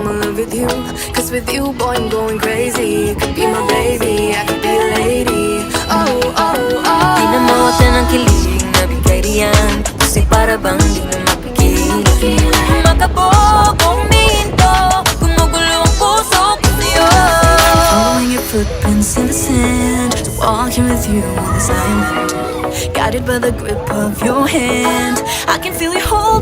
I'm in love with you. Cause with you, boy, I'm going crazy. You could be my baby, I could be a lady. Oh, oh, oh. Di na mawata ng kilig na bigay riyan, kasi para bang di na mapigil. Kumakabog, huminto, gumugulo ang puso ko sa'yo. Following your footprints in the sand, walking with you on this island, guided by the grip of your hand. I can feel you hold